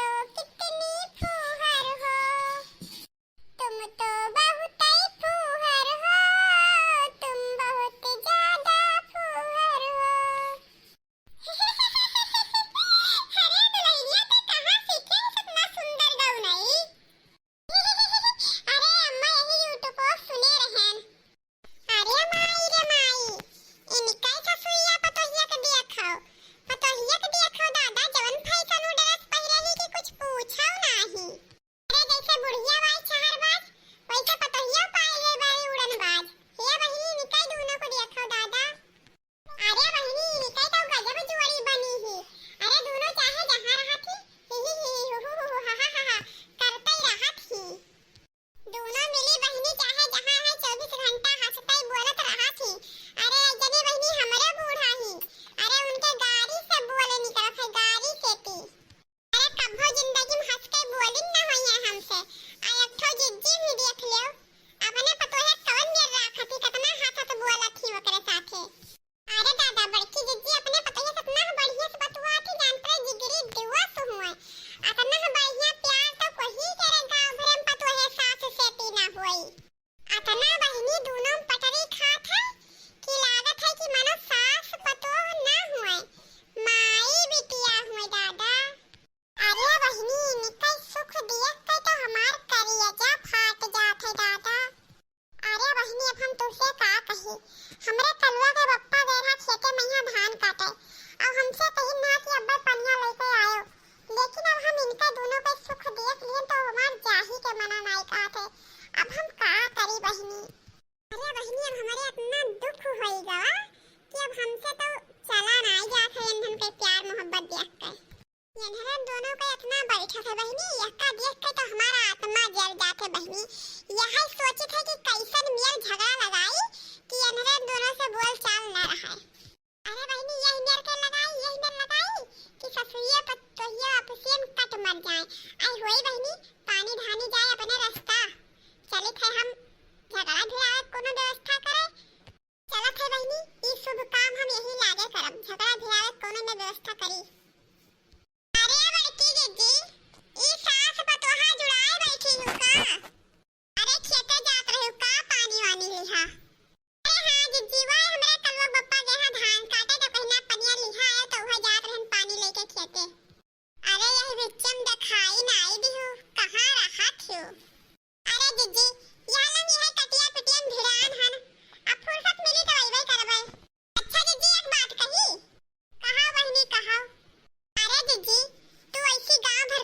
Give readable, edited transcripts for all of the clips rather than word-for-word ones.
तो कितनी फूहर हो, तुम तो बहुत ही फूहर हो, तुम बहुत ज्यादा फूहर हो। अरे दुल्हनिया ते कहाँ सीखे इतना सुंदर गाउन आई? अरे अम्मा यही यूट्यूब पर सुने रहन। अरे माई रे माई, इनका ससुइया पतोहिया के दिया खाओ, पतोहिया के दिया खाओ दादा जवन फैशन ड्रेस पहिरे ही कि कुछ पूछो नाही। अरे जैसे बुढ़िया बाई छहरबाज वैसे पतोहिया पाए बाई उड़नबाज। हे बहिनी निकाय दोनों को दिया खाओ दादा। अरे बहिनी निकाय तो गजब जोड़ी बनी ही। अरे दोनों चाहे जहां रहा थी ही हु हा हा हा करते ही रहा थी। दोनों मिली बहिनी चाहे जहां है 24 घंटा हंसते ही बोलत रहा थी। अरे जनी बहिनी हमरे बूढ़ा ही, अरे उनके गाड़ी से बोले निकल है गाड़ी से ती। अरे कभो जिंदगी में हंस के बोली ना होई है हमसे। आ एक ठो जिज्जी भी देख लियो, अपने पतोहे कवन मेर राखा थी कितना हंसत बोलत थी ओकरे साथे। अरे दादा बड़की जिज्जी अपने पतोहे कितना बढ़िया से बतुआ थी, जानते जिगरी दिवस हुए अतना बढ़िया प्यार तो कोई करे गांव भर में पतोहे साथ से ती ना होई। अतना बहिनी दोनों पटरी खात है कि लागत है कि मानो सास पतोह ना हुए, माई बिटिया हुए दादा। अरे बहिनी निकल सुख दिया के तो हमार करियजा फाट जात है दादा। अरे बहिनी अब हम तुझसे का कही, हमरे कलवा के बप्पा गए खेते मैया धान काटे और हमसे कही ना कि अब्बा पनिया लेके आयो, लेकिन अब हम इनका दोनों पे सुख देख लिए तो हमार जाही के मना नहीं कहते। अब हम का करी बहिनी? अरे बहिनी अब हमारे इतना दुख होई गवा कि अब हमसे तो चला नहीं जात है इन्हन के प्यार मोहब्बत देख के। इन्हन दोनों का इतना बैठा है बहिनी, यक्का देख के तो हमारा आत्मा जल जाते बहिनी। यही सोचित है कि कैसन मेल झगड़ा लगाई कि इन्हन दोनों से बोल चाल न रहा। अरे बहिनी यही मेल के लगाई, यही मेल लगाई कि ससुरिया पतोहिया आपसे में कट मर जाए। आई होई बहिनी पानी धानी जाए अपने रास्ता चलित है, हम झगड़ा भिड़ावे कोनो व्यवस्था करे चलत है बहिनी। ई शुभ काम हम यही लागे करब, झगड़ा भिड़ावे कोनो में व्यवस्था करी। अरे बड़की जिज्जी ई सास पतोहा जुड़ाए बैठी हूं का? अरे खेते जात रही हूं का पानी वानी लिहा? अरे हां जिज्जी वह हमरे कलवा बप्पा गए धान काटे तो कहना पनिया लिहा है तो वह जात रहन पानी लेके खेते। अरे यही बिच्चम दिखाई ना आई भी हूं, कहां रहा थी? अरे जिज्जी यालन यह कटिया पिटियन भिड़ान हन, अब फुर्सत मिली तो वही करबै। अच्छा जिज्जी एक बात कही, कहां बहिनी कहां? अरे जिज्जी तू ऐसी गांव भर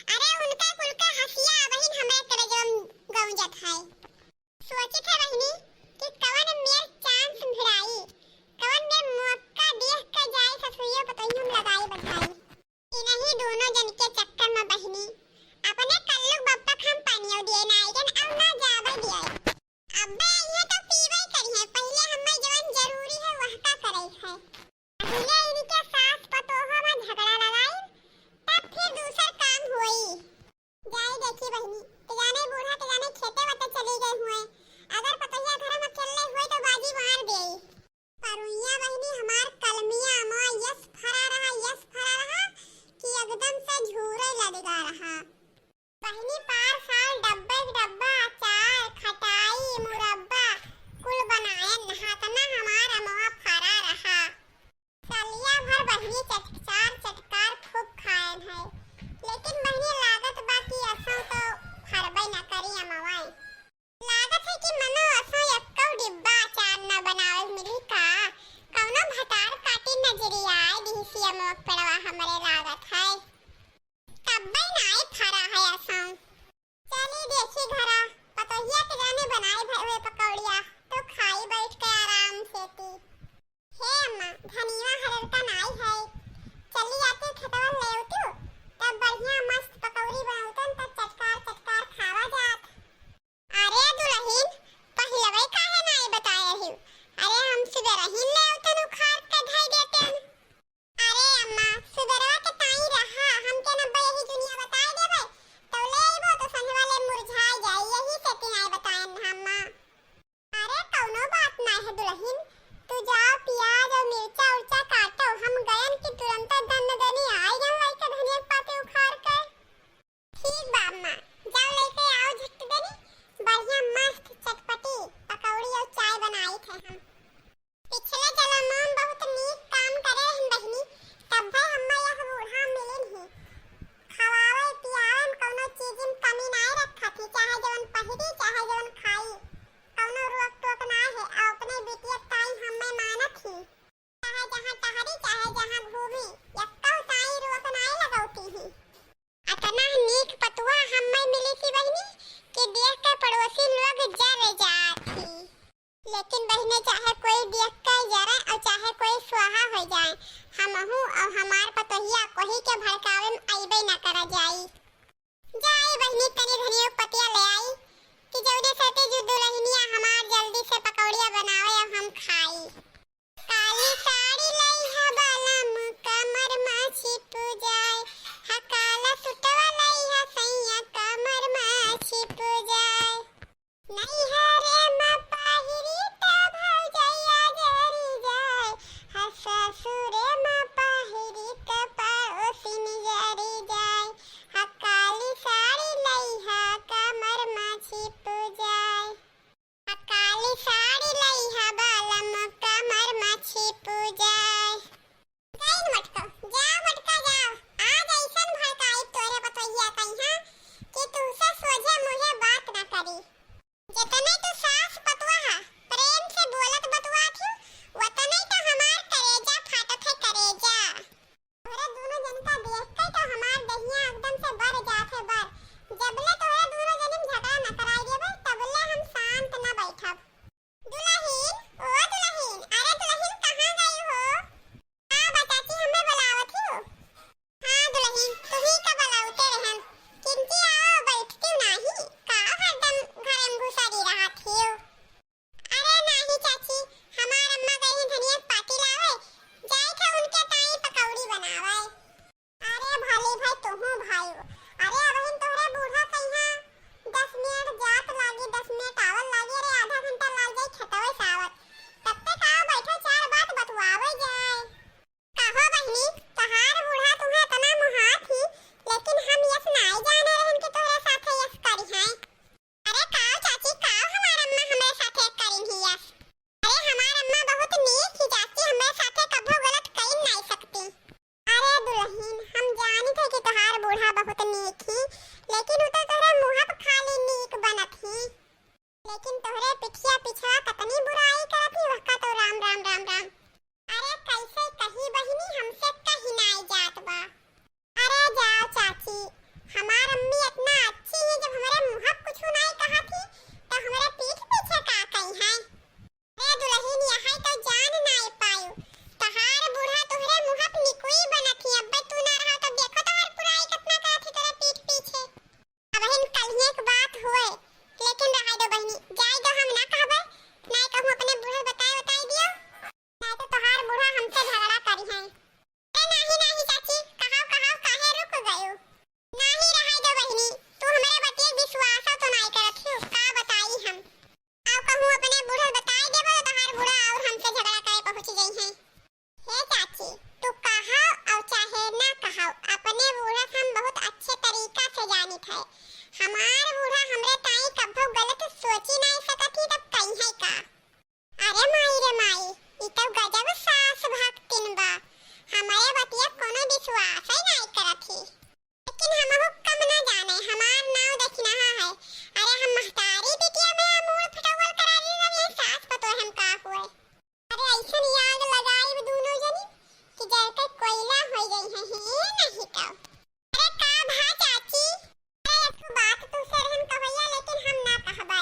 अरे उनका कुल का हसिया बहिन हमरा करे जो गौंजत है। सोचे थे बहिनी कि कवन मेर चांस भिड़ाई, कवन मेर मौका देख के जाए ससुइया पतोही हम लगाई बधाई। इन्हीं दोनों जन के चक्कर में बहिनी अपने कल्लू बप्पा हम पानियो दिए नाई जन अब ना जाबे दिए। अब्बे ये तो पीबे करी है, पहले हमें जवन जरूरी है वह का करे है। पहले इनके सास पतोहा में झगड़ा लगाई तब फिर दूसर काम हुई। जाई देखी बहिनी ते जाने बूढ़ा ते जाने खेते वते चली गई हुए, अगर पतोहिया घर में अकेले हुए तो बाजी मार देई। परुइया बहिनी हमार कलमिया मां यस फरा रहा कि एकदम से झूरे लगा रहा। बहिनी पार साल डब्बे डब्बा अचार खटाई मुरब्बा कुल बनाए नहातना हमार अमवा फरा रहा। सालिया भर बहिनी चटकार खूब खाए है, लेकिन बहिनी लागत बाकी असो तो फरबे न करी अमवाई। लागत है कि मनो असो यक्कौ डिब्बा अचार न बनावे मिली का, कौनो भटार काटी नजरी आए दिहसी अमवा पेड़वा हमरे लागत है। तब्बे नाई फरा है असो। चली देखी घरा पतोहिया के जाने बनाए हुए पकौड़िया तो खाई बैठ के आराम से ती। हे अम्मा धनिया हरलता नाई है, चली आती खटवा ले उतू तब बढ़िया मस्त पकौड़ी बनाउतन तब चटकार खावा जात। अरे दुल्हन पहिलवे काहे नाई बताए रही, अरे हम सुबेरहिन ले उतन उखाड़ के धई देतन। अरे अम्मा सुबेरवा के ताई रहा हमके नब्बे यही दुनिया बताए देबे तो ले आइबो तो संझवा ले मुरझाई जाई, यही से तिनाई बताएन अम्मा। अरे कौनो बात ना है दुल्हन, तू जाओ प्याज और मिर्चा उर्चा काटो, हम गयन की तुरंत दनी आई जन लइके धनिया के पाते उखाड़ कर। ठीक बा अम्मा जाओ लेके आओ झट दनी, बढ़िया मस्त चटपटी पकौड़ी और चाय बनाई थे हम। पिछले जलमान बहुत नीक काम करे हन बहिनी, तब भाई हम्मा यह बूढ़ा मिलिन ही खवावे पियावे में कौनो चीज में कमी नाई रखा थी, चाहे जवन पहिरी चाहे जवन खाई कौनो रोक टोक ना है। अपने बेटिया ताई हमें मानत ही, चाहे जहां टहरी चाहे जहां घूमी यक्कौ ताई रोक नाई लगौती ही। अतना नीक पतुआ हमें मिली थी बहिनी कि देख के पड़ोसी लोग जर जाती। लेकिन बहिने चाहे कोई देख के जरे और चाहे कोई सुहा हो जाए, हमहू और हमार पतोहिया कोही के भड़कावे में आइबे न करा जाई। जाई बहिनी तनी धनिया पतिया ले आई कि जल्दी से जो दुल्हनिया हमार जल्दी से पकौड़िया बनावे और हम खाई। काली साड़ी लई है बालम कमर में छिप जाए, हा काला सुटवा लई है सैया कमर में छिप जाए। नहीं है रे मां पाहिरी तो भौजैया जरी जाए, हा ससुरे मां पाहिरी तो पड़ोसिन जरी जाए, हा काली साड़ी लई है कमर में छिप जाए, हा काली साड़ी लई है बालम कमर में छिप जाए। गई मटको जाओ आज ऐसन भड़काई तोरे पतोहिया कहिया कि तुसे सोझे मुहे बात न करी। जितने तू सास पतुआ प्रेम से बोलत बतुआ थी उतने तो हमार करेजा फाटत है करेजा। तोरे दोनों जन का देख के तो हमार दहिया एकदम से बढ़ जात है बर। जबले तोरे दोनों जन झगड़ा न कराई देबे तबले हम शांत न बैठब। दुल्हन ओ दुल्हन, अरे दुल्हन कहां गई हो? हां बताची हमें बुलावत हो। हां दुल्हन तू ही का बुलावते रहन, किंती आओ बैठती नहीं का हरदम घर में घुसरी रहा थी। अरे नहीं चाची हमार अम्मा गई है धनिया पाती लावे, जाए थे उनके ताई पकौड़ी बनावे। अरे भले भाई तुहू भाई, अरे बहन तोहरे बूढ़ा कहिया 10 मिनट जात लागी 10 मिनट आवल लागी, अरे आधा घंटा लाग जाई खतवे सावत, तब तक आओ बैठो चार बात बतवावे जाए। कहो बहनी तहार बूढ़ा तुम्हें तना मुहा थी, लेकिन हम यस नाई जाने रहन कि तोहरे साथे यस करी है। अरे काओ चाची काओ हमार अम्मा हमरे साथे करीन ही यस। अरे हमार अम्मा बहुत नीक ही चाची, हमरे साथे कभो गलत कई नहीं सकती। अरे दुल्हन हम जानी थे कि तोहार बूढ़ा बहुत नीक ही, लेकिन उ तो तोहरे मुंह पे खाली नीक बनत ही, लेकिन तोहरे पिछिया पिछवा कतनी बुराई करत ही वहका तो राम राम राम राम। अरे कैसे कही बहिनी हमसे कही नाई जात बा। अरे जाओ चाची हमार हमार बूढ़ा हमरे ताई कभो गलत सोची नहीं सकत ही तब कहीं है का। अरे माई रे माई, ई तो गजब सास भक्तिन बा। हमारे बतिया कोनो विश्वास ही नहीं करत ही। लेकिन हमहु कम न जाने, हमार नाव दक्षिणा है। अरे हम महतारी बिटिया में मूड फटवल करा दी रही सास पतो हम का हुए। अरे ऐसन याद लगाई दोनों जनी कि जैसे कोयला हो गई है ही नहीं तो। अरे का भा चाची, अरे एक बात तू से रहन कहैया लेकिन हम ना कहबै।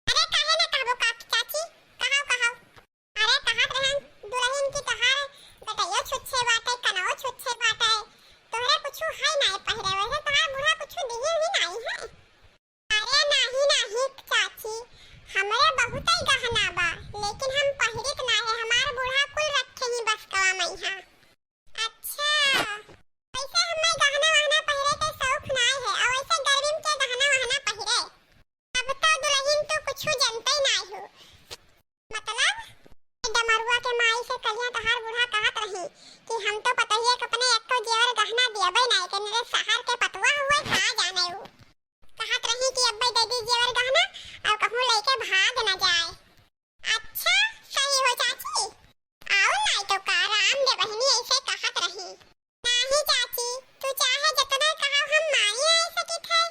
अरे काहे ना कहबो चाची, कहो। अरे कहत रहन दुल्हन की तहार बेटैया छुच्छे बाटे, कनवा छुच्छे बाटे, तोहरे कुछु है नहीं पहिरे, वैसे तहार बूढ़ा कुछु दिए ही नहीं है। अरे नहीं चाची, हमरे बहुत ही गहना बा, लेकिन हम पहिरित नहीं, हमार बूढ़ा कुल रखे ही बस कवा मैहा। अच्छा, वैसे हमें गहना वहना पहिरे के शौक नहीं है, और वैसे गर्मी के गहना वहना पहिरे। अब तो दुल्हन तो कुछु जानते ही नहीं हो। मतलब डमरुआ के माई से कहिया तहार बूढ़ा कहत रही कि हम तो पतहिए के अपने एक तो जेवर गहना दियबै नहीं के मेरे शहर के पतवा हुए कहां जाने हो। कहत रही कि अब्बे दे दी जेवर गहना और कहूं लेके भाग न जाए। अच्छा सही हो चाची, आओ नहीं तो का राम दे बहनी ऐसे कहत रही। नहीं चाची, तू चाहे जितना कहो हम मानी ऐसे की थे।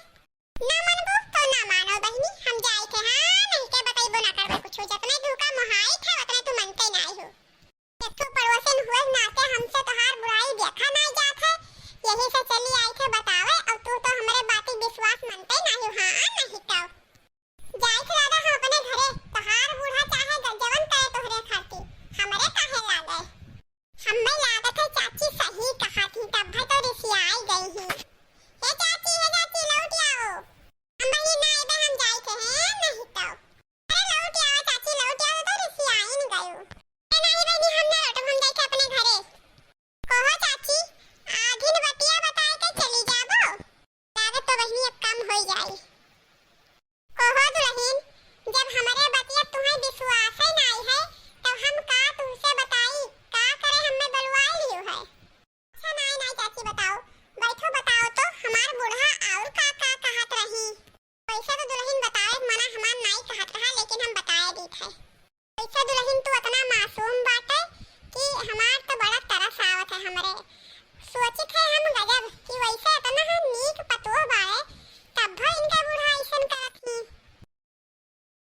ना मनबो तो ना मानो बहनी, हम जाए थे। हां नहीं के बताइबो ना करबो कुछ, जितने धोखा मोहाई थे उतने तू मनते नहीं हो। तू पड़ोसन हुए नाते हमसे तोहार बुराई देखा नहीं जात है, यही से चली आई थे बतावे, और तू तो हमारे बात विश्वास मनते नहीं हो। हां नहीं